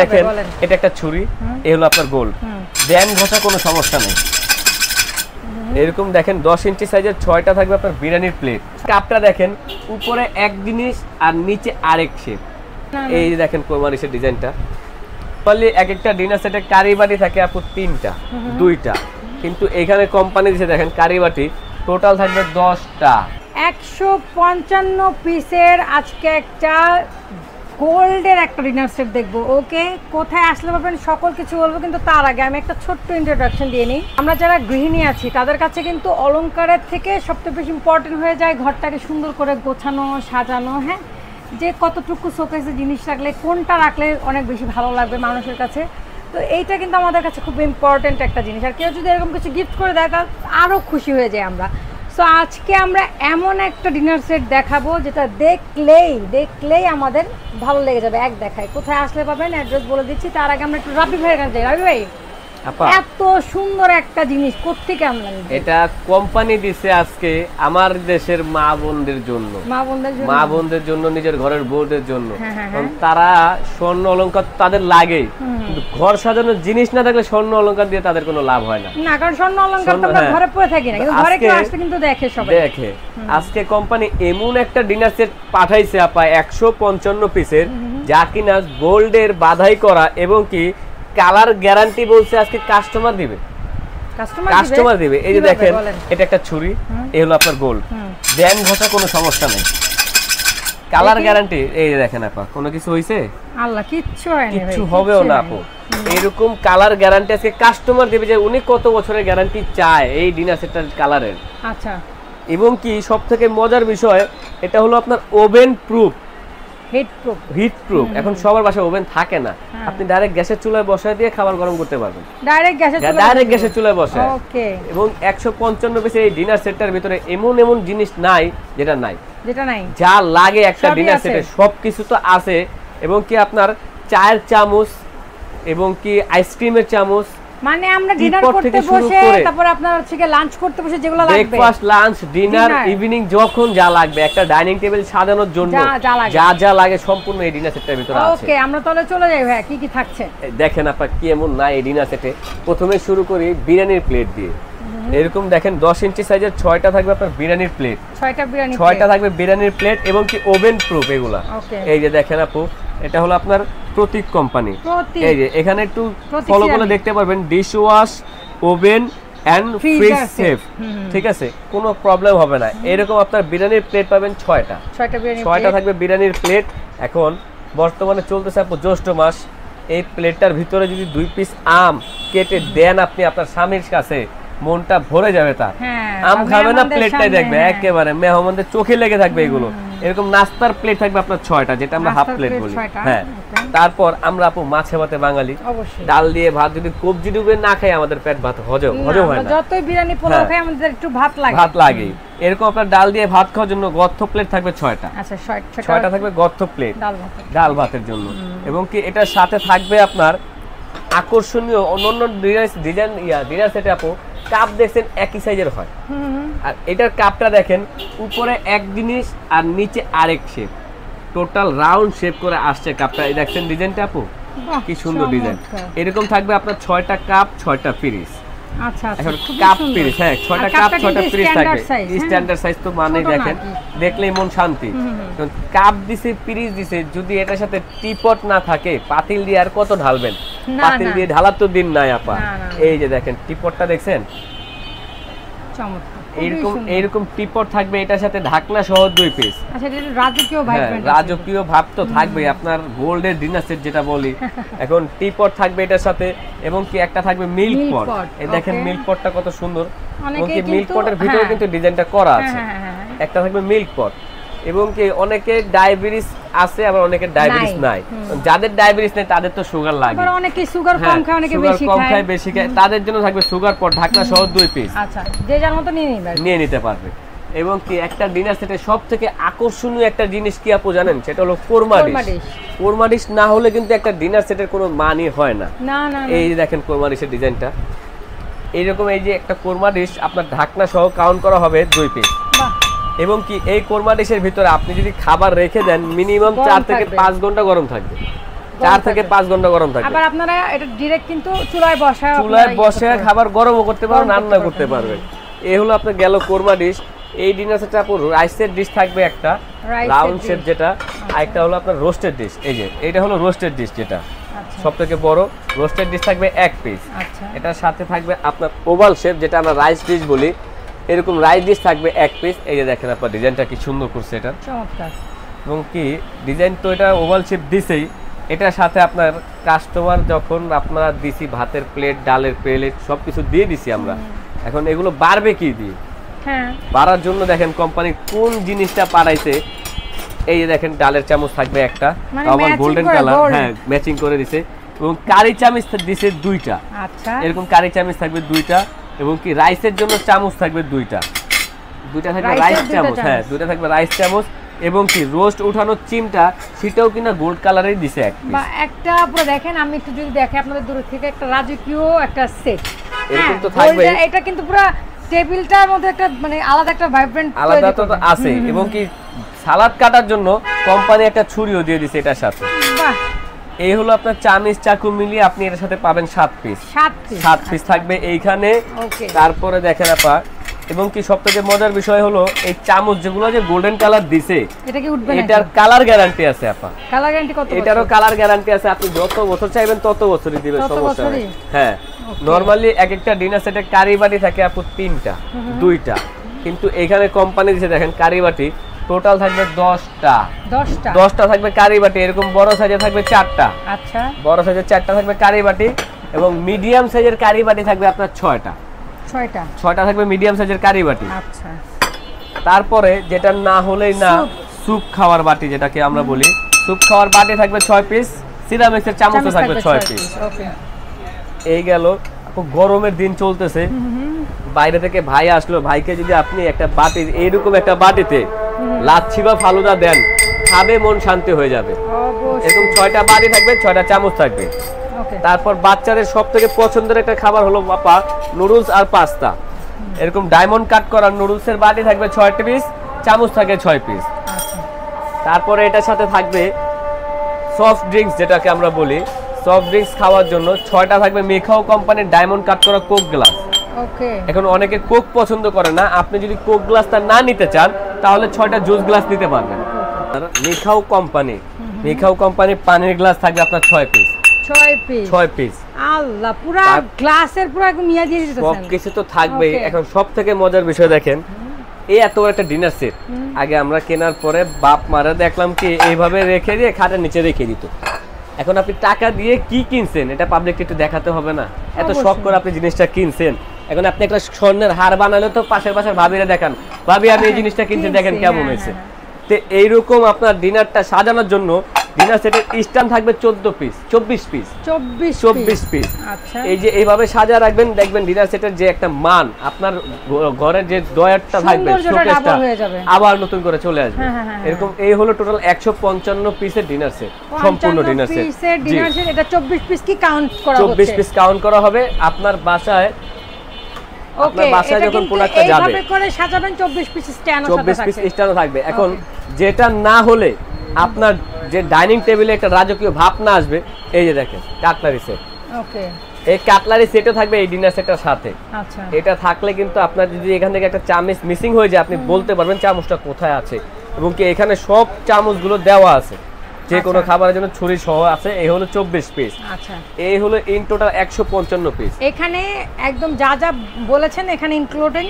দেখেন এটা একটা ছুরি, এই হলো আপনার গোল, দেন ঘষা কোনো সমস্যা নেই। এরকম দেখেন 10 ইঞ্চি সাইজের 6টা থাকবে আপনার বিরিয়ানির প্লেট। কাপটা দেখেন উপরে এক জিনিস আর নিচে আরেক শেপ। এই যে দেখেন কোরবানিশের ডিজাইনটা, বলি এক একটা ডিনার সেটে কারি বাটি থাকে আপু 3টা 2টা, কিন্তু এখানে কোম্পানি দিয়েছে দেখেন কারি বাটি টোটাল থাকবে 10টা। 155 পিসের আজকে একটা গোল্ডের একটা ডিনার সেট দেখবো। ওকে, কোথায় আসলে পাবেন সকল কিছু বলবো, কিন্তু তার আগে আমি একটা ছোট্ট ইন্ট্রোডাকশন দিয়ে নিই। আমরা যারা গৃহিণী আছি তাদের কাছে কিন্তু অলংকারের থেকে সবচেয়ে বেশি ইম্পর্টেন্ট হয়ে যায় ঘরটাকে সুন্দর করে গোছানো সাজানো। হ্যাঁ, যে কতটুকু শোকেসে জিনিস রাখলে কোনটা রাখলে অনেক বেশি ভালো লাগবে মানুষের কাছে, তো এইটা কিন্তু আমাদের কাছে খুব ইম্পর্টেন্ট একটা জিনিস। আর কেউ যদি এরকম কিছু গিফট করে দেয় তাহলে আরও খুশি হয়ে যায় আমরা। সো আজকে আমরা এমন একটা ডিনার সেট দেখাবো যেটা দেখলেই আমাদের ভালো লেগে যাবে এক দেখায়। কোথায় আসলে পাবেন অ্যাড্রেস বলে দিচ্ছি, তার আগে আমরা একটু রাবি ভাইয়ের কাছে যাই। রাবি ভাই, এত সুন্দর একটা জিনিস কোত্থেকে আনলেন? এটা কোম্পানি দিছে আজকে আমার দেশের মা বোনদের জন্য, মা বোনদের জন্য, নিজের ঘরের বউদের জন্য। তারা স্বর্ণ অলংকার তাদের লাগে, কিন্তু ঘর সাজানোর জিনিস না থাকলে স্বর্ণ অলংকার দিয়ে তাদের কোনো লাভ হয় না। না, কারণ স্বর্ণ অলংকার তো আমরা ঘরে পরে থাকি না, কিন্তু ঘরে কেউ আসলে কিন্তু দেখে, সবাই দেখে। আজকে কোম্পানি এমন একটা ডিনার সেট পাঠাইছে আপা 155 পিসের, যা কিনা গোল্ডের বাধাই করা এবং কি কালার গ্যারান্টি বলছে আজকে কাস্টমার দিবে। এই যে দেখেন এটা একটা ছুরি, এই হলো আপনার গোল, দেন ঘষা কোনো সমস্যা নেই, কালার গ্যারান্টি। এই যে দেখেন আপা, কোনো কিছু হইছে? আল্লাহ, কিচ্ছু হয়নি, কিচ্ছু হবেও না আপু। এরকম কালার গ্যারান্টি আজকে কাস্টমার দিবে, যে উনি কত বছরের গ্যারান্টি চায় এই ডিনার সেটটার কালারের। আচ্ছা, এবং কি সবথেকে মজার বিষয়, এটা হলো আপনার ওভেন প্রুফ, হিট প্রুফ। এখন সবার বাসায় ওভেন থাকে না, আপনি ডাইরেক্ট গ্যাসের চুলায় বসায় দিয়ে খাবার গরম করতে পারবেন, ডাইরেক্ট গ্যাসের চুলায় বসায়। এবং 155 পিসের এই ডিনার সেটটার ভিতরে এমন জিনিস নাই যেটা নাই, যা লাগে একটা ডিনার সেটে সবকিছু তো আছে। এবং কি আপনার চায়ের চামচ এবং কি আইসক্রিমের চামচ, মানে আমরা ডিনার করতে বসে তারপর আপনার হচ্ছে কি লাঞ্চ করতে বসে যেগুলো লাগবে, ব্রেকফাস্ট, লাঞ্চ, ডিনার, ইভিনিং যখন যা লাগবে একটা ডাইনিং টেবিল সাজানোর জন্য যা লাগে সম্পূর্ণ এই ডিনার সেটটার ভিতরে আছে। ওকে, আমরা তাহলে চলে যাই ভাই, কি কি থাকছে দেখেন আপা, কি এমন না এই ডিনার সেটে। প্রথমে শুরু করি বিরিয়ানির প্লেট দিয়ে। এরকম দেখেন 10 ইঞ্চি সাইজের 6টা থাকবে আপনার বিরিয়ানির প্লেট, 6টা থাকবে বিরিয়ানির প্লেট এবং কি ওভেন প্রুফ এগুলা। এই যে দেখেন আপু, এটা হলো আপনার প্রতীক কোম্পানি। এই যে এখানে একটু ফলো করে দেখতে পারবেন, dish wash, oven and fridge safe, ঠিক আছে, কোনো প্রবলেম হবে না। এরকম আপনার বিরিয়ানির প্লেট পাবেন 6টা থাকবে বিরিয়ানির প্লেট। এখন বর্তমানে চলতেছে আপু জ্যৈষ্ঠ মাস, এই প্লেটটার ভিতরে যদি 2 পিস আম কেটে দেন আপনি আপনার স্বামীর কাছে, মনটা ভরে যাবে তার। আম খাবে না, প্লেটটাই দেখবে একেবারে মেহমানদের চোখে লেগে থাকবে এগুলো। এরকম নাস্তার প্লেট থাকবে আপনার 6টা, যেটা আমরা হাফ প্লেট বলি। হ্যাঁ, তারপর আমরা আপু মাছে ভাতে বাঙালি, ডাল দিয়ে ভাত যদি কবজি ডুবে না খাই আমাদের পেট ভাত হজম হয় না। যতই বিরিয়ানি পোলাও খাই আমাদের একটু ভাত লাগে। এরকম আপনার ডাল দিয়ে ভাত খাওয়ার জন্য গর্ত প্লেট থাকবে 6টা। আচ্ছা, 6টা থাকবে গর্ত প্লেট ডাল ভাতের জন্য। এবং কি এটার সাথে থাকবে আপনার আকর্ষণীয় অন্যান্য ডিজাইন ডিনার সেটে আপু কাপ দেখছেন একই সাইজের হয়, আর এটার কাপটা দেখেন উপরে এক জিনিস আর নিচে আরেক শেপ, টোটাল রাউন্ড শেপ করে আসছে কাপটা। এই দেখছেন ডিজাইনটা আপু, কি সুন্দর ডিজাইন। এরকম থাকবে আপনার 6টা কাপ 6টা পিরিস। আচ্ছা, এখন কাপ পিরিস, হ্যাঁ 6টা কাপ 6টা পিরিস থাকবে, স্ট্যান্ডার্ড সাইজ তো মানে দেখেন দেখলেই মন শান্তি। কাপ দিছে, পিরিস দিছে, যদি এটার সাথে টিপট না থাকে পাতিল দিয়ে আর কত ঢালবেন, পাতিল দিয়ে ঢালার তো দিন নাই আপা। এই যে দেখেন টিপটটা দেখছেন, এইরকম টিপট থাকবে, এটার সাথে ঢাকনা সহ 2 পিস। আচ্ছা, এটা রাজকীয় ভাব তো থাকবে আপনার গোল্ডের ডিনার সেট যেটা বলি। এখন টিপট থাকবে এটার সাথে, এবং কি একটা থাকবে মিল্ক পট। এই দেখেন মিল্ক পটটা কত সুন্দর, এবং কি মিল্ক পটের ভিতরে কিন্তু ডিজাইনটা করা আছে। একটা থাকবে মিল্ক পট, এবং কি অনেকে ডায়াবেটিস আছে, আবার অনেকের ডায়াবেটিস নাই। যাদের ডায়াবেটিস নাই তাদের তো সুগার লাগে, আবার অনেকে সুগার কম খায়, অনেকে বেশি খায়, তাদের জন্য থাকবে সুগার পট ঢাকনা সহ 2 পিস। আচ্ছা, যে যার মতো নিয়ে নিতে পারবে। এবং কি একটা ডিনার সেটে সবথেকে আকর্ষণীয় একটা জিনিস কি আপু জানেন, সেটা হলো কোরমা ডিশ। কোরমা ডিশ না হলে কিন্তু একটা ডিনার সেটের কোনো মানই হয় না। এই যে দেখেন কোরমা ডিশের ডিজাইনটা, এইরকম এই যে একটা কোরমা ডিশ আপনার ঢাকনা সহ কাউন্ট করা হবে 2 পিস। এবং কি এই কোরমা ডিশের ভিতরে আপনি যদি খাবার রেখে দেন মিনিমাম 4 থেকে 5 ঘন্টা গরম থাকবে। 4 থেকে 5 ঘন্টা গরম থাকবে। আবার আপনারা এটা ডাইরেক্ট কিন্তু চুলায় বসে খাবার গরমও করতে পারবেন, রান্না করতে পারবেন। এই হলো আপনার গেল কোরমা ডিশ। এই ডিনার সেটটা আপুর রাইসের ডিশ থাকবে একটা রাউন্ড শেপ যেটা, আর একটা হলো আপনার রোস্টেড ডিশ। এই যে এটা হলো রোস্টেড ডিশ যেটা সবথেকে বড়। রোস্টেড ডিশ থাকবে 1 পিস। এটার সাথে থাকবে আপনার ওভাল শেপ যেটা আমরা রাইস ডিশ বলি, এরকম রাইস ডিশ থাকবে 1 পিস। এই যে দেখেন আপনার ডিজাইনটা কি সুন্দর করছে এটা, চমৎকার। এবং কি ডিজাইন তো এটা ওভাল শেপ দিছেই, এটার সাথে আপনার কাস্টমার যখন আপনারা দিছি ভাতের প্লেট, ডালের প্লেট সবকিছু দিয়ে দিছি আমরা। এখন এগুলো বাড়বে কি দিয়ে? হ্যাঁ, বাড়ার জন্য দেখেন কোম্পানি কোন জিনিসটা পাঠাইছে। এই যে দেখেন ডালের চামচ থাকবে একটা, আবার গোল্ডেন কালার, হ্যাঁ ম্যাচিং করে দিছে। এবং কারি চামচ দিছে 2টা। আচ্ছা, এরকম কারি চামচ থাকবে 2টা, এবং কি রাইসের জন্য চামচ থাকবে 2টা থাকবে রাইস চামচ, হ্যাঁ 2টা থাকবে রাইস চামচ। এবং কি রোস্ট উঠানোর চিমটা সেটাও কিনা গোল্ড কালারের দিছে একটা পুরো দেখেন। আমি একটু যদি দেখে আপনাদের দূর থেকে একটা রাজকীয় একটা সেট এরকম তো থাকবে। এটা কিন্তু পুরো টেবিলটার মধ্যে একটা মানে আলাদা একটা ভাইব্রেন্ট আলাদা তো আছে। এবং কি সালাদ কাটার জন্য কোম্পানি একটা ছুরিও দিয়ে দিছে এটার সাথে। বাহ, এই হলো আপনার চামিচ চাকু মিলিয়ে আপনি এর সাথে পাবেন 7 পিস। 7 পিস থাকবে এইখানে। তারপরে দেখেন আপা, এবং কি সবথেকে মজার বিষয় হলো এই চামচ যেগুলো যে গোল্ডেন কালার দিছে, এটা কি উঠবে না? এটার কালার গ্যারান্টি আছে আপা। কালার গ্যারান্টি কত? এটারও কালার গ্যারান্টি আছে, আপনি যত বছর চাইবেন তত বছরই দিবে, সমস্যা নেই। হ্যাঁ, নরমালি এক একটা ডিনার সেটে কারি বাটি থাকে আপু 3টা 2টা, কিন্তু এখানে কোম্পানি দিছে দেখেন কারি বাটি টোটাল থাকবে 10টা থাকবে কারি বাটি। এরকম বড় সাইজে থাকবে 4টা। আচ্ছা, বড় সাইজের 4টা থাকবে কারি বাটি, এবং মিডিয়াম সাইজের কারি বাটি থাকবে আপনার 6টা থাকবে মিডিয়াম সাইজের কারি বাটি। আচ্ছা, তারপরে যেটা না হলেই না, স্যুপ খাওয়ার বাটি যেটাকে আমরা বলি, স্যুপ খাওয়ার বাটি থাকবে 6 পিস। সিরামিক্সের চামচও থাকবে 6 পিস। ওকে, এই গেল। গরমের দিন চলতেছে, বাইরে থেকে ভাই আসলো, ভাইকে যদি আপনি একটা বাটি এইরকম একটা বাটিতে লাচ্ছি বা ফালুদা দেন, খাবে মন শান্তি হয়ে যাবে। এরকম 6টা বাটি থাকবে, 6টা চামচ থাকবে। তারপর বাচ্চাদের সবথেকে পছন্দের একটা খাবার হলো বাপা নুডলস আর পাস্তা। এরকম ডায়মন্ড কাট করা নুডলসের বাটি থাকবে 6 পিস, চামচ থাকে 6 পিস। তারপরে এটার সাথে থাকবে সফট ড্রিঙ্কস যেটাকে আমরা বলি, সফট ড্রিঙ্কস খাওয়ার জন্য 6টা থাকবে মেখাও কোম্পানির ডায়মন্ড কাট করা কোক গ্লাস। এখন অনেকে কোক পছন্দ করে না, আপনি যদি কোক গ্লাসটা না নিতে চান তাহলে 6টা জুস গ্লাস নিতে পারবেন। মেখাও কোম্পানির পানির গ্লাস থাকবে আপনার 6 পিস। আল্লাহ, পুরো গ্লাসের পুরো একদম মিয়া দিয়ে দিতেছেন। সবকিছু তো থাকবেই। এখন সবথেকে মজার বিষয় দেখেন, এই এত বড় একটা ডিনার সেট আগে আমরা কেনার পরে বাপ মারা দেখলাম কি এইভাবে রেখে দিয়ে খাটের নিচে রেখে দিত। এখন আপনি টাকা দিয়ে কি কিনছেন এটা পাবলিক একটু দেখাতে হবে না? এত শখ করে আপনি জিনিসটা কিনছেন, এখন আপনি একটা স্বর্ণের হার বানালে তো পাশের ভাবিরা দেখান, ভাবি আমি এই জিনিসটা কিনতে, দেখেন কেমন হয়েছে। তো এইরকম আপনার ডিনারটা সাজানোর জন্য ডিনার সেটের স্ট্যান্ড থাকবে 24 পিস। আচ্ছা, এই যে এইভাবে সাজা রাখবেন, দেখবেন ডিনার সেটের যে একটা মান, আপনার ঘরের যে ডয়ারটা থাকবে শোকেসটা আবার নতুন করে চলে আসবে। এরকম এই হলো টোটাল 155 পিসের ডিনার সেট, সম্পূর্ণ ডিনার সেট। এটা 24 পিস কি কাউন্ট করা হচ্ছে? 24 পিস কাউন্ট করা হবে আপনার বাসায়। আপনার বাসায় যখন প্রোডাক্টটা যাবে এইভাবে করে সাজাবেন, 24 পিস স্ট্যান্ডও থাকবে। এখন যেটা না হলে আপনার যে ডাইনিং টেবিলে একটা রাজকীয় ভাব না আসবে, এই যে দেখেন কাটলারি সেট। এই কাটলারি সেটও থাকবে এই ডিনার সেটের সাথে। আচ্ছা, এটা থাকলে কিন্তু আপনার যদি এখান থেকে একটা চামচ মিসিং হয়ে যায়, আপনি বলতে পারবেন চামচটা কোথায় আছে। এবং কি এখানে সব চামচগুলো দেওয়া আছে, যে কোনো খাবারের জন্য ছুরি সহ আছে। এই হলো 24 পিস। আচ্ছা, এই হলো ইন টোটাল 155 পিস। এখানে একদম যা যা বলেছেন এখানে ইনক্লুডিং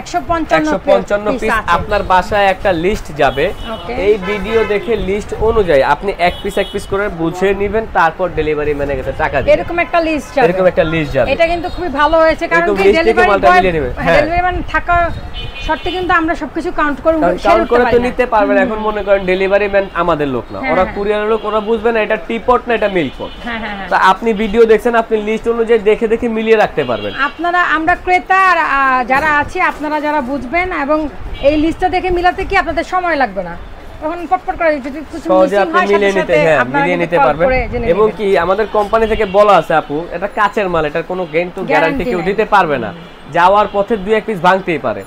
155 পিস। আপনার বাসায় একটা লিস্ট যাবে, এই ভিডিও দেখে লিস্ট অনুযায়ী আপনি এক পিস করে বুঝে নেবেন, তারপর ডেলিভারি ম্যানের কাছে টাকা দিবেন। এরকম একটা লিস্ট যাবে। এটা কিন্তু খুবই ভালো হয়েছে, কারণ কি ডেলিভারি ম্যান থাকা শর্তে কিন্তু আমরা সবকিছু কাউন্ট করে তো নিতে পারবেন। এখন মনে করেন ডেলিভারি ম্যান আমাদের লোক না, ওরা কুরিয়ারের লোক, ওরা বুঝবে না এটা টিপট না এটা মিল্কপট। তা আপনি ভিডিও দেখছেন, আপনি লিস্ট অনুযায়ী দেখে মিলিয়ে রাখতে পারবেন। আমরা ক্রেতা যারা আছে, আপনারা যারা বুঝবেন, এবং এই লিস্টটা দেখে মিলাতে কি আপনাদের সময় লাগবে না। তখন পটপট করে যদি কিছু সহজে মিসিং আপনি হয় মিলিয়ে সাথে নিতে সাথে হ্যাঁ আপনারা মিলিয়ে কিন্তু নিতে call পারবেন করে জেনে এবং নেবেন। কি আমাদের কোম্পানি থেকে বলা আছে আপু এটা কাচের মাল, এটার কোনো গ্যারান্টি গ্যারান্টি কেউ নাই। দিতে পারবে না, যাওয়ার পথে দুই এক পিস ভাঙতেই পারে।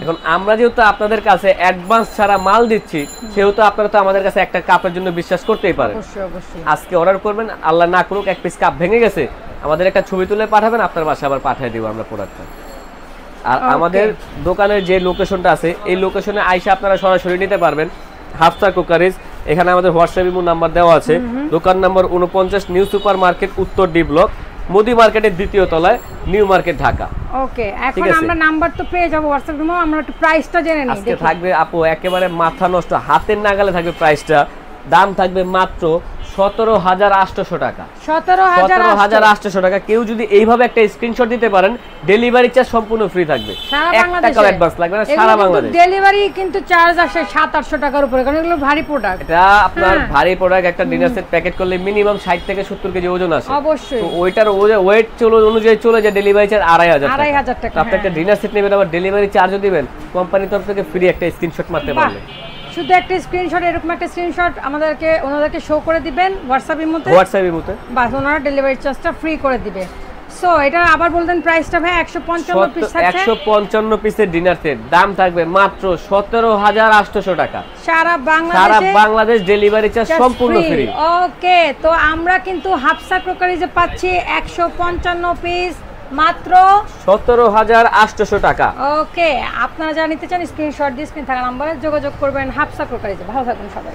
এখন আমরা যেহেতু আপনাদের কাছে অ্যাডভান্স ছাড়া মাল দিচ্ছি, সেহেতু আপনারা তো আমাদের কাছে একটা কাপের জন্য বিশ্বাস করতেই পারেন। অবশ্যই অবশ্যই। আজকে অর্ডার করবেন, আল্লাহ না করুক এক পিস কাপ ভেঙে গেছে, আমাদের একটা ছবি তুলে পাঠাবেন, আপনার বাসায় আবার পাঠিয়ে দেবো আমরা প্রোডাক্টটা। আর Okay. আমাদের দোকানের যে লোকেশনটা আছে এই লোকেশনে আইসা আপনারা সরাসরি নিতে পারবেন। হাফসা কুকারিজ, এখানে আমাদের হোয়াটসঅ্যাপ ইমো নাম্বার দেওয়া আছে। দোকান নম্বর 49 নিউ সুপার মার্কেট, উত্তর ডি ব্লক, মোদি মার্কেটের দ্বিতীয় তলায়, নিউ মার্কেট, ঢাকা। ওকে, ঠিক এখন আছে। আমরা নাম্বার তো পেয়ে যাবো হোয়াটসঅ্যাপ এ, আমরা একটু প্রাইসটা জেনে নিই। আজকে থাকবে আপু একেবারে মাথা নষ্ট, হাতের নাগালে থাকবে প্রাইসটা। দাম থাকবে মাত্র 17,800 টাকা। 17,800 টাকা। কেউ যদি এইভাবে একটা স্ক্রিনশট দিতে পারেন, ডেলিভারি চার্জ সম্পূর্ণ ফ্রি থাকবে, সারা 1 বাংলাদেশে টাকাও অ্যাডভান্স লাগবে না, সারা বাংলাদেশ। ডেলিভারি কিন্তু চার্জ আসে 700-800 টাকার উপরে, কারণ এগুলো ভারী প্রোডাক্ট। এটা আপনার হ্যাঁ। ভারী প্রোডাক্ট, একটা ডিনার সেট প্যাকেট করলে মিনিমাম 60 থেকে 70 কেজি ওজন আসে। অবশ্যই। তো ওইটার ওয়েট অনুযায়ী চলে যায় ডেলিভারি চার্জ 2,500 টাকা। আপনি একটা ডিনার সেট নেবেন, আবার ডেলিভারি চার্জও দিবেন, কোম্পানির তরফ থেকে ফ্রি একটা স্ক্রিনশট মারতে বাহ, পারবেন। শুধু একটা স্ক্রিনশট, এরকম একটা স্ক্রিনশট ওনাদেরকে শো করে দিবেন হোয়াটসঅ্যাপের মধ্যে, হোয়াটসঅ্যাপের মধ্যে, বাস ওনারা ডেলিভারি চার্জটা ফ্রি করে দিবে। সো এটা আবার বলতেন প্রাইসটা ভাই? 155 পিস থাকছে, 155 পিসের ডিনার সেট, দাম থাকবে মাত্র 17,800 টাকা। সারা সারা বাংলাদেশে বাংলাদেশ ডেলিভারি চার্জ সম্পূর্ণ ফ্রি। ওকে, তো আমরা কিন্তু হাফসা ক্রোকারিজে পাচ্ছি 155 পিস মাত্র 17,800 টাকা। ওকে, আপনারা যারা নিতে চান স্ক্রিনশট দিয়ে স্ক্রিন থাকা নাম্বারে যোগাযোগ করবেন হাফসা ক্রোকারিজে। ভালো থাকুন সবাই।